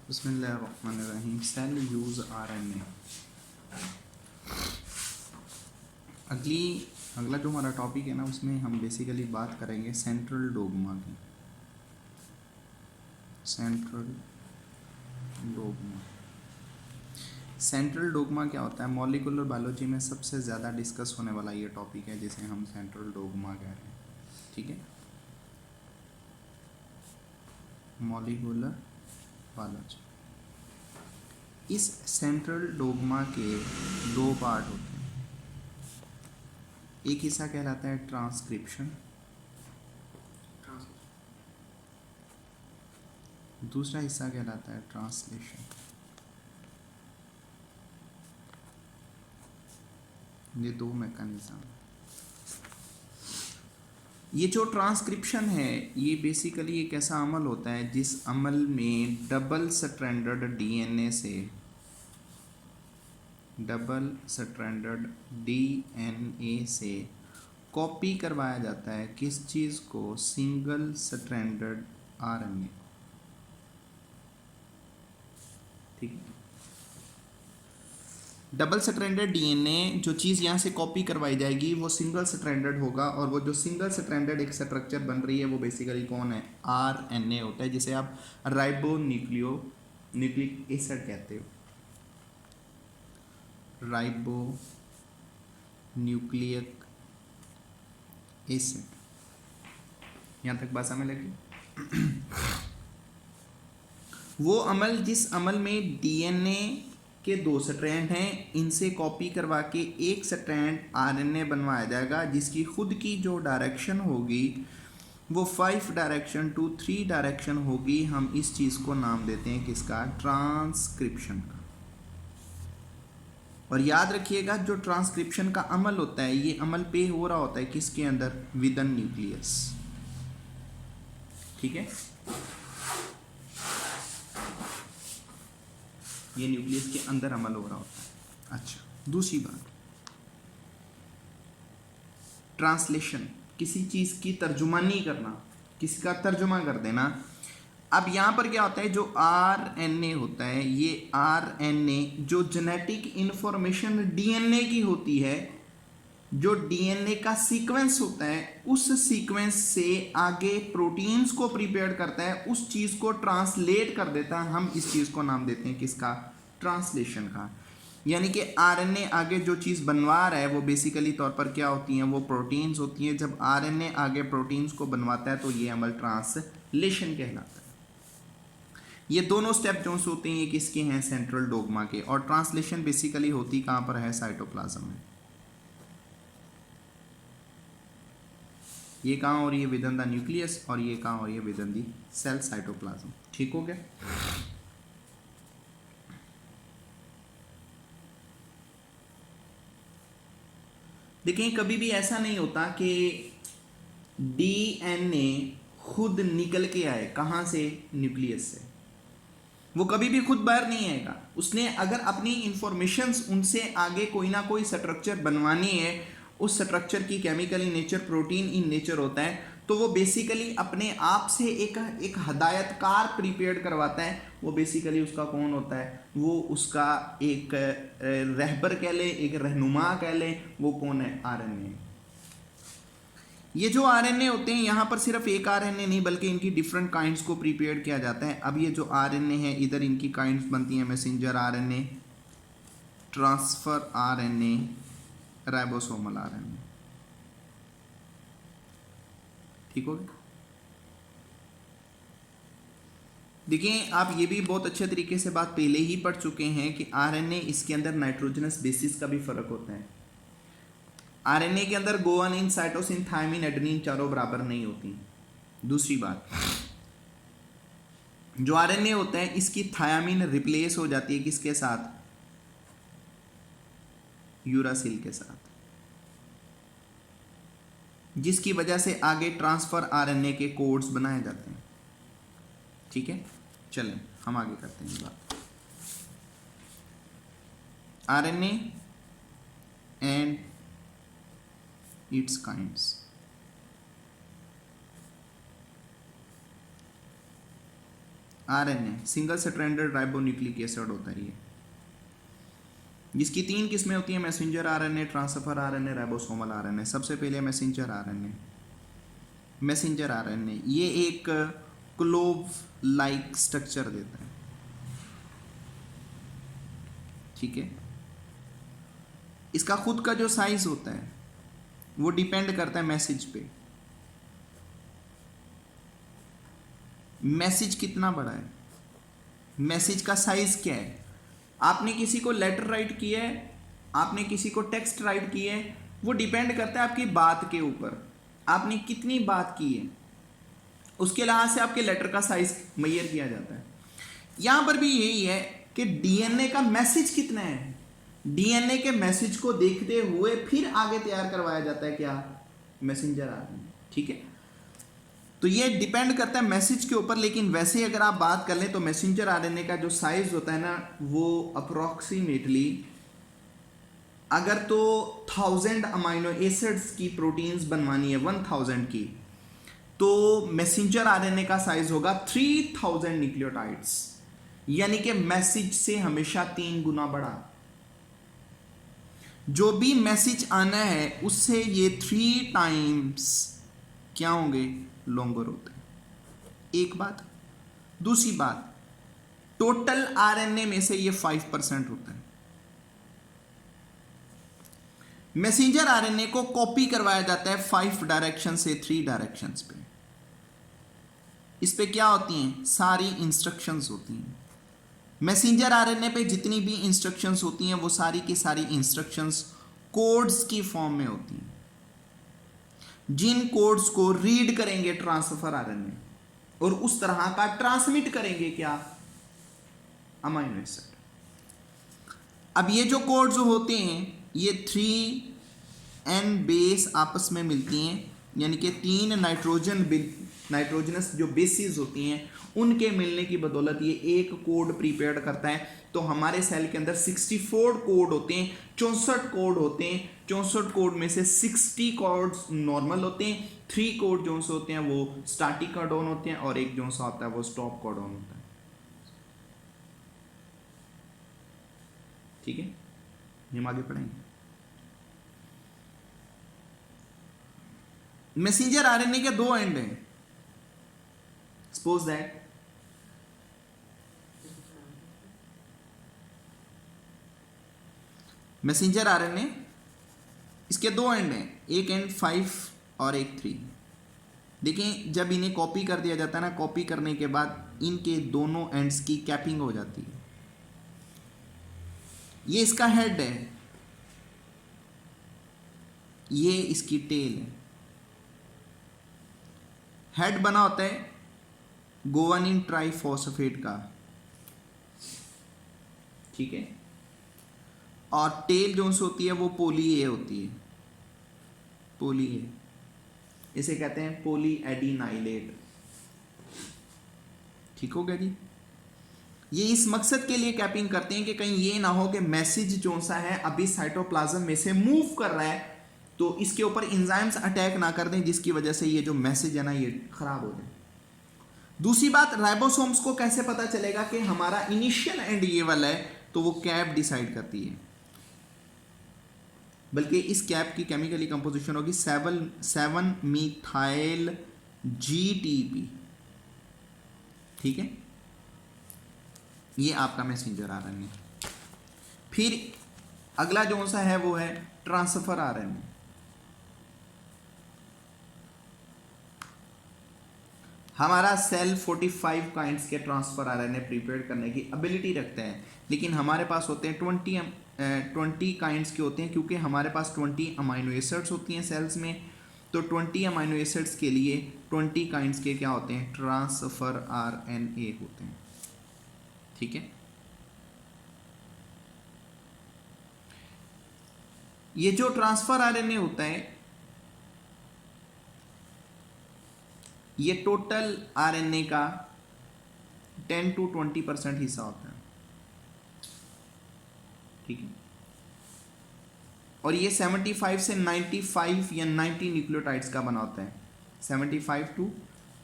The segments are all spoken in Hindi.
बिस्मिल्लाहिर्रहमानिर्रहीम। Cell use RNA. अगला जो हमारा टॉपिक है ना, उसमें हम बेसिकली बात करेंगे सेंट्रल डोगमा की। सेंट्रल डोगमा सेंट्रल डोगमा क्या होता है? मॉलिक्यूलर बायोलॉजी में सबसे ज़्यादा डिस्कस होने वाला ये टॉपिक है, जिसे हम सेंट्रल डोगमा कह रहे हैं। ठीक है, मॉलिक्यूलर बायोलॉजी। इस सेंट्रल डोगमा के दो पार्ट होते हैं। एक हिस्सा कहलाता है ट्रांसक्रिप्शन, दूसरा हिस्सा कहलाता है ट्रांसलेशन। ये दो मैकेनिज्म। ये जो ट्रांसक्रिप्शन है, ये बेसिकली एक ऐसा अमल होता है जिस अमल में डबल स्ट्रैंडेड डीएनए से कॉपी करवाया जाता है किस चीज़ को? Single stranded RNA. ठीक है, डबल स्ट्रैंडेड डीएनए जो चीज़ यहाँ से कॉपी करवाई जाएगी वो सिंगल स्ट्रैंडेड होगा, और वो जो सिंगल स्ट्रैंडेड एक स्ट्रक्चर बन रही है वो बेसिकली कौन है? आरएनए होता है, जिसे आप न्यूक्लिक एसिड कहते हो। Ribo nucleic acid. यहाँ तक बात समझ लगी? वो अमल जिस अमल में डीएनए के दो स्ट्रैंड हैं, इनसे कॉपी करवा के एक स्ट्रैंड आरएनए बनवाया जाएगा, जिसकी खुद की जो डायरेक्शन होगी वो 5 डायरेक्शन टू 3 डायरेक्शन होगी। हम इस चीज़ को नाम देते हैं किसका? ट्रांसक्रिप्शन का। और याद रखिएगा, जो ट्रांसक्रिप्शन का अमल होता है, ये अमल पे हो रहा होता है किसके अंदर? With in nucleus. ठीक है, ये न्यूक्लियस के अंदर अमल हो रहा होता है। अच्छा, दूसरी बात, ट्रांसलेशन, किसी चीज़ की तर्जुमानी करना, किसी का तर्जुमा कर देना। अब यहाँ पर क्या होता है, जो आरएनए होता है, ये आरएनए जो जेनेटिक इंफॉर्मेशन डीएनए की होती है, जो डीएनए का सीक्वेंस होता है, उस सीक्वेंस से आगे प्रोटीन्स को प्रिपेयर करता है, उस चीज़ को ट्रांसलेट कर देता है। हम इस चीज़ को नाम देते हैं किसका? ट्रांसलेशन का। यानी कि आरएनए आगे जो चीज़ बनवा रहा है वो बेसिकली तौर पर क्या होती हैं? वो प्रोटीन्स होती हैं। जब आरएनए आगे प्रोटीन्स को बनवाता है तो ये अमल ट्रांसलेशन कहलाता है। ये दोनों स्टेप जो होते हैं ये किसके हैं? सेंट्रल डोगमा के। और ट्रांसलेशन बेसिकली होती कहाँ पर है? साइटोप्लाज्म में। ये कहाँ हो रही है? Within the nucleus. और ये कहाँ हो रही है? Within the cell cytoplasm. ठीक हो गया? देखिए, कभी भी ऐसा नहीं होता कि डीएनए खुद निकल के आए। कहाँ से? न्यूक्लियस से। वो कभी भी खुद बाहर नहीं आएगा। उसने अगर अपनी इंफॉर्मेशंस उनसे आगे कोई ना कोई स्ट्रक्चर बनवानी है, उस स्ट्रक्चर की chemical in nature, protein in nature होता है, तो वो बेसिकली अपने आप से एक हदायतकार प्रिपेयर करवाता है। वो बेसिकली उसका कौन होता है? वो उसका एक रहबर कह लें, एक रहनुमा कह लें। वो कौन है? आरएनए। ये जो आरएनए होते हैं, यहाँ पर सिर्फ एक आरएनए नहीं बल्कि इनकी डिफरेंट काइंड्स को प्रिपेयर किया जाता है। अब ये जो आरएनए है, इधर इनकी काइंड्स बनती हैं: messenger RNA, transfer RNA, ribosomal RNA. ठीक हो गया? देखिए, आप ये भी बहुत अच्छे तरीके से बात पहले ही पढ़ चुके हैं कि आरएनए, इसके अंदर नाइट्रोजनस बेसिस का भी फर्क होता है। आरएनए के अंदर गुआनिन, साइटोसिन, थायमिन, एडेनिन चारों बराबर नहीं होती। दूसरी बात, जो आरएनए होता है, इसकी थायमिन रिप्लेस हो जाती है किसके साथ? यूरासिल के साथ, जिसकी वजह से आगे ट्रांसफर आरएनए के कोड्स बनाए जाते हैं। ठीक है, चलें हम आगे करते हैं बात। RNA and it's kinds. RNA single stranded ribonucleic acid होता है ये, जिसकी 3 किस्में होती हैं, messenger RNA, transfer RNA, ribosomal RNA. सबसे पहले मैसेंजर आरएनए। मैसेंजर आरएनए ये एक क्लोव लाइक स्ट्रक्चर देता है, ठीक है। इसका खुद का जो साइज होता है वो डिपेंड करता है मैसेज पे। मैसेज कितना बड़ा है, मैसेज का साइज क्या है। आपने किसी को लेटर राइट किया है, आपने किसी को टेक्स्ट राइट किया है, वो डिपेंड करता है आपकी बात के ऊपर, आपने कितनी बात की है, उसके लिहाज से आपके लेटर का साइज मेजर किया जाता है। यहां पर भी यही है कि डीएनए का मैसेज कितना है, डीएनए के मैसेज को देखते हुए फिर आगे तैयार करवाया जाता है क्या, मैसेंजर आरएनए, ठीक है। तो ये डिपेंड करता है मैसेज के ऊपर, लेकिन वैसे ही अगर आप बात कर लें तो मैसेंजर आरएनए का जो साइज होता है ना, वो अप्रोक्सीमेटली अगर तो 1000 अमाइनो एसिड्स की प्रोटीन्स बनवानी है, 1000 की, तो मैसेंजर आरएनए का साइज होगा 3000 न्यूक्लियोटाइड्स, यानी कि मैसेज से हमेशा 3 गुना बड़ा। जो भी मैसेज आना है उससे ये 3 टाइम्स क्या होंगे, लॉन्गर होते हैं। एक बात। दूसरी बात, टोटल आरएनए में से ये 5% होता है। मैसेंजर आरएनए को कॉपी करवाया जाता है 5 डायरेक्शन से 3 डायरेक्शंस पे। इस पे क्या होती हैं, सारी इंस्ट्रक्शंस होती हैं। मैसेंजर आरएनए पे जितनी भी इंस्ट्रक्शंस होती हैं वो सारी की सारी इंस्ट्रक्शंस कोड्स की फॉर्म में होती हैं, जिन कोड्स को रीड करेंगे ट्रांसफर आरएनए और उस तरह का ट्रांसमिट करेंगे क्या, अमाइनो एसिड। अब ये जो कोड्स होते हैं ये 3N बेस आपस में मिलती हैं, यानी कि 3 नाइट्रोजनस जो बेसिस होती हैं उनके मिलने की बदौलत ये एक कोड प्रीपेयर करता है। तो हमारे सेल के अंदर 64 कोड होते हैं, 64 कोड होते हैं। 64 कोड में से 60 कोड्स नॉर्मल होते हैं, 3 कोड जो से होते हैं वो स्टार्टिंग कोडॉन होते हैं, और एक जो सा होता है वो स्टॉप कोडॉन होता है, ठीक है। हम आगे पढ़ेंगे। मैसेंजर आरएनए के 2 एंड हैं। सपोज दैट मैसेंजर आरएनए, इसके 2 एंड हैं, एक एंड 5 और एक 3। देखिए जब इन्हें कॉपी कर दिया जाता है ना, कॉपी करने के बाद इनके दोनों एंड्स की कैपिंग हो जाती है। ये इसका हेड है, ये इसकी टेल है। हेड बना होता है गोवानिन ट्राइफॉस्फेट का, ठीक है, और टेल जो होती है वो पोली ए होती है, पोली ए, इसे कहते हैं पोली एडिनाइलेट, ठीक हो गया जी। ये इस मकसद के लिए कैपिंग करते हैं कि कहीं ये ना हो कि मैसेज जो सा है अभी साइटोप्लाज्म में से मूव कर रहा है तो इसके ऊपर एंजाइम्स अटैक ना कर दें, जिसकी वजह से ये जो मैसेज है ना ये खराब हो जाए। दूसरी बात, राइबोसोम्स को कैसे पता चलेगा कि हमारा इनिशियल एंड ये वाला है, तो वो कैप डिसाइड करती है। बल्कि इस कैप की केमिकली कंपोजिशन होगी 7 मिथाइल GTP, ठीक है। ये आपका मैसेंजर आरएनए। फिर अगला जो सा है वो है ट्रांसफर आरएनए। हमारा सेल 45 काइंड्स के ट्रांसफर आरएनए प्रिपेयर करने की एबिलिटी रखता है, लेकिन हमारे पास होते हैं 20 काइंड्स के होते हैं, क्योंकि हमारे पास 20 अमाइनो एसिड्स होती हैं सेल्स में। तो 20 अमाइनो एसिड्स के लिए 20 काइंड्स के क्या होते हैं, ट्रांसफर आरएनए होते हैं, ठीक है। ये जो ट्रांसफर आरएनए होता है ये टोटल आरएनए का 10 to 20% हिस्सा होता है, ठीक है। और ये 75 से 95 या 90 न्यूक्लियोटाइड्स का बना होता है, 75 to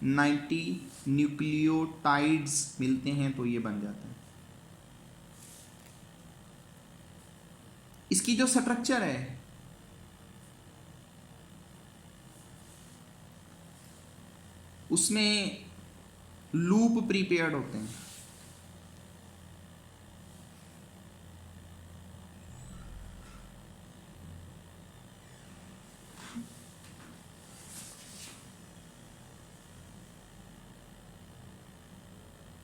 90 न्यूक्लियोटाइड्स मिलते हैं तो ये बन जाता है। इसकी जो स्ट्रक्चर है उसमें लूप प्रीपेयर्ड होते हैं।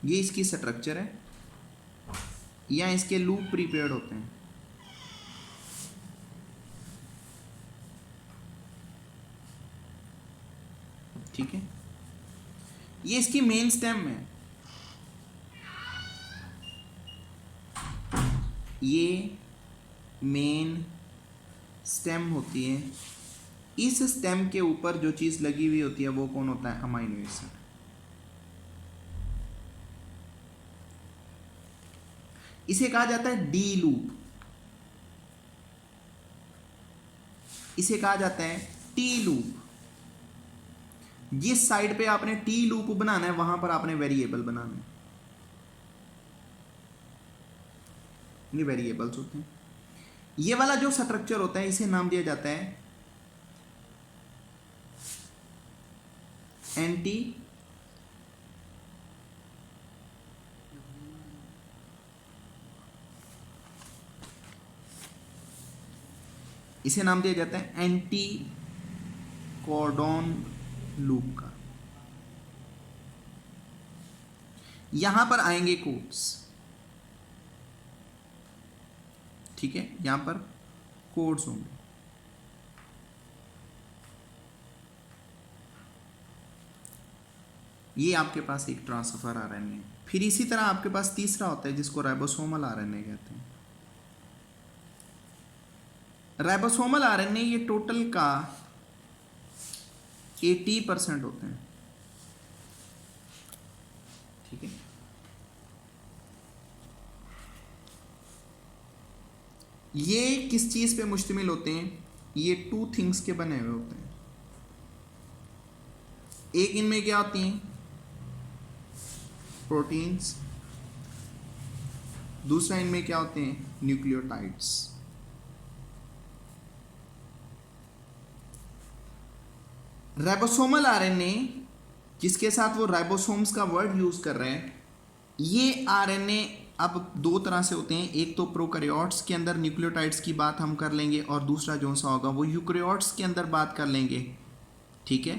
ये इसकी स्ट्रक्चर है या इसके लूप प्रीपेयर्ड होते हैं। ठीक है, ये इसकी मेन स्टेम है। ये मेन स्टेम होती है। इस स्टेम के ऊपर जो चीज लगी हुई होती है वो कौन होता है? Amino acid. इसे कहा जाता है डी लूप, इसे कहा जाता है टी लूप। जिस साइड पे आपने टी लूप बनाना है वहां पर आपने वेरिएबल बनाना है। ये वेरिएबल्स होते हैं। ये वाला जो स्ट्रक्चर होता है इसे नाम दिया जाता है एंटी इसे नाम दिया जाता है एंटी कोडॉन लूप का। यहां पर आएंगे कोड्स। ठीक है, यहां पर कोड्स होंगे। ये आपके पास एक ट्रांसफर आरएनए। फिर इसी तरह आपके पास तीसरा होता है जिसको राइबोसोमल आरएनए कहते हैं। राइबोसोमल आरएनए ये टोटल का 80% होते हैं। ठीक है, ये किस चीज पे मुश्तमिल होते हैं? ये 2 थिंग्स के बने हुए होते हैं। एक इनमें क्या होती हैं? प्रोटीन्स। दूसरा इनमें क्या होते हैं? न्यूक्लियोटाइड्स। राइबोसोमल आरएनए जिसके साथ वो राइबोसोम्स का वर्ड यूज कर रहे हैं, ये आरएनए अब 2 तरह से होते हैं। एक तो प्रोकैरियोट्स के अंदर न्यूक्लियोटाइड्स की बात हम कर लेंगे और दूसरा जो सा होगा वो यूकैरियोट्स के अंदर बात कर लेंगे। ठीक है,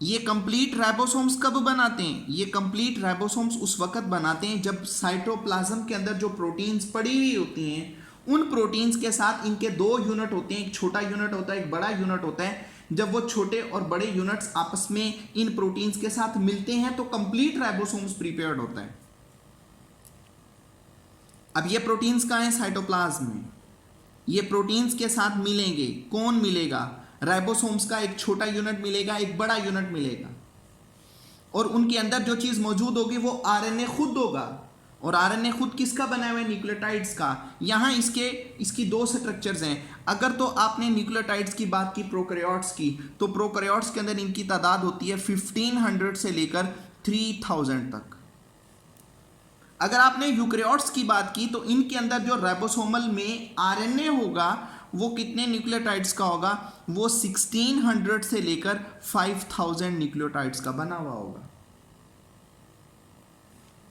ये कंप्लीट राइबोसोम्स कब बनाते हैं? ये कंप्लीट राइबोसोम्स उस वक्त बनाते हैं जब साइटोप्लाज्म के अंदर जो प्रोटीन्स पड़ी हुई होती हैं उन प्रोटीन्स के साथ इनके 2 यूनिट होते हैं। एक छोटा यूनिट होता है, एक बड़ा यूनिट होता है। जब वो छोटे और बड़े यूनिट्स आपस में इन प्रोटीन्स के साथ मिलते हैं तो कंप्लीट राइबोसोम्स प्रिपेयर्ड होता है। अब ये प्रोटीन्स कहाँ हैं? साइटोप्लाज्म में। ये प्रोटीन्स के साथ मिलेंगे। कौन मिलेगा? राइबोसोम्स का एक छोटा यूनिट मिलेगा, एक बड़ा यूनिट मिलेगा, और उनके अंदर जो चीज मौजूद होगी वो आरएनए खुद होगा। और आरएनए खुद किसका बना हुआ है? न्यूक्लियोटाइड्स का। यहां इसकी 2 स्ट्रक्चर्स हैं। अगर तो आपने न्यूक्लियोटाइड्स की बात की प्रोकैरियोट्स की, तो प्रोकैरियोट्स के अंदर इनकी तादाद होती है 1500 से लेकर 3000 तक। अगर आपने यूकैरियोट्स की बात की तो इनके अंदर जो राइबोसोमल में आरएनए होगा वो कितने न्यूक्लियोटाइड्स का होगा? वो 1600 से लेकर 5000 न्यूक्लियोटाइड्स का बना हुआ होगा।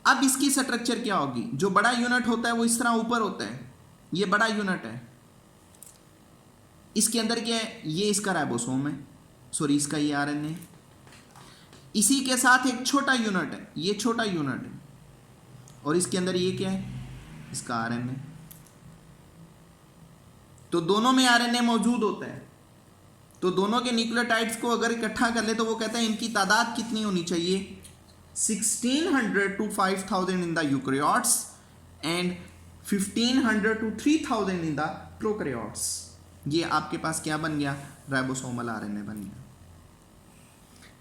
अब इसकी स्ट्रक्चर क्या होगी? जो बड़ा यूनिट होता है वो इस तरह ऊपर होता है। ये बड़ा यूनिट है। इसके अंदर क्या है? ये इसका राइबोसोम है, सॉरी इसका ये आरएनए। इसी के साथ एक छोटा यूनिट है, ये छोटा यूनिट है, और इसके अंदर ये क्या है? इसका आरएनए। तो दोनों में आरएनए मौजूद होता है। तो दोनों के न्यूक्लियोटाइड्स को अगर इकट्ठा कर ले तो वो कहता है इनकी तादाद कितनी होनी चाहिए? 1600 to 5000 in the eukaryotes and 1500 to 3000 in the prokaryotes। ये आपके पास क्या बन गया? राइबोसोमल आरएनए बन गया।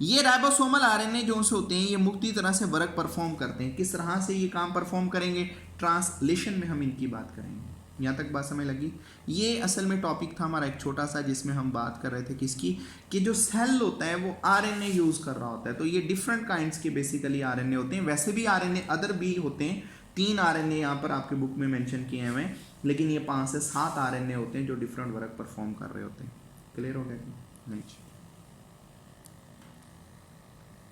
ये राइबोसोमल आरएनए जो से होते हैं ये मुख्तली तरह से वर्क परफॉर्म करते हैं। किस तरह से ये काम परफॉर्म करेंगे? ट्रांसलेशन में हम इनकी बात करेंगे। यहाँ तक बात समझ लगी। ये असल में टॉपिक था हमारा एक छोटा सा, जिसमें हम बात कर रहे थे किसकी, कि जो सेल होता है वो आरएनए यूज़ कर रहा होता है। तो ये डिफरेंट काइंड्स के बेसिकली आरएनए होते हैं। वैसे भी आरएनए अदर भी होते हैं, 3 आरएनए यहाँ पर आपके बुक में मेंशन किए हुए हैं, लेकिन ये 5 से 7 आरएनए होते हैं जो डिफरेंट वर्क परफॉर्म कर रहे होते हैं। क्लियर हो गया? नहीं।